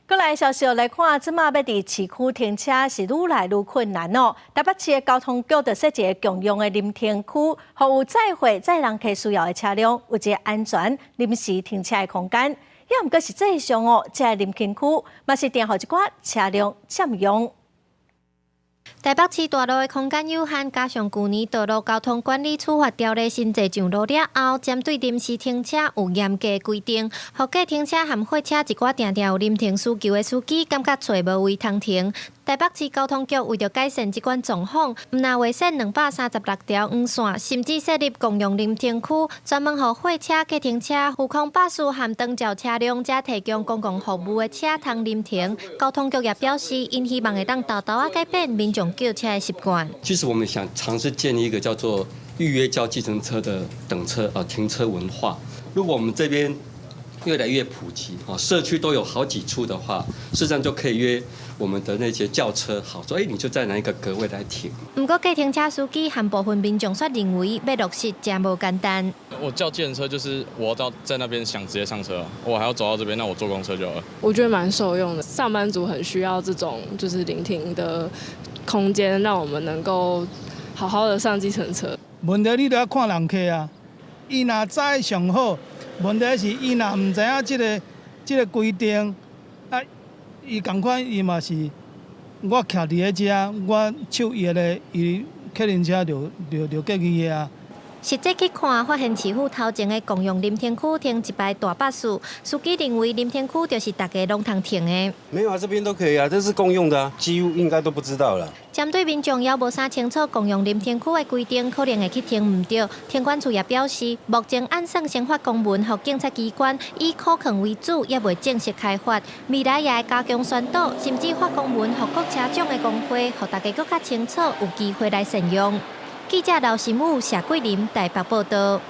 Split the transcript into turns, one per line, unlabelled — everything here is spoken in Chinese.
过来消息来看，即马要伫市区停车是愈来愈困难哦。台北市的交通局就设一个共用的临停区，服务载货载人客需要的车辆有一个安全临时停车的空间。也毋过实际上哦，这个临停区嘛是定互一寡车辆占用。
台北市道路的空间有限，加上去年道路交通管理处罚条例新制上路了后，针对临时停车有严格规定，合计停车含货车一寡定定有临停需求的司机，感觉找无位通停。台北市交通局为了改善这款状况，毋但划线236条黄线，甚至设立共用临停区，专门予货车客停车、浮空巴士含长轿车辆，才提供公共服务的车通临停。交通局也表示，因希望会当豆豆改变民众叫车的习惯。
其实我们想尝试建立一个叫做预约叫计程车的等车停车文化。如果我们这边越来越普及社区都有好几处的话，事实上就可以约我们的那些轿车，好说，你就在哪一个格位来停。不
过，计程车司机和部分民众却认为，要落实真无简单。
我叫计程车就是我要在那边想直接上车，我还要走到这边，那我坐公车就好了。
我觉得蛮受用的，上班族很需要这种就是临停的空间，让我们能够好好的上计程车。
问题你都要看人客啊，伊若知上好，问题是伊若唔知影这个规定啊。 伊共款，伊嘛是我徛伫个遮，我手摇咧，伊客人车就过去啊。
实际去看，发现市府头前的共用临停区停一排大巴士，司机认为临停区就是大家拢通停的。
没有啊，这边都可以啊，这是共用的啊，几乎应该都不知道了。
针对民众也无啥清楚共用临停区的规定，可能会去停唔到。停管处也表示，目前按算先发公文予警察机关以可靠为主，也未正式开发。未来也会加强宣导，甚至发公文予各车长的工会，予大家更加清楚，有机会来善用。记者刘新武、谢桂林台北报道。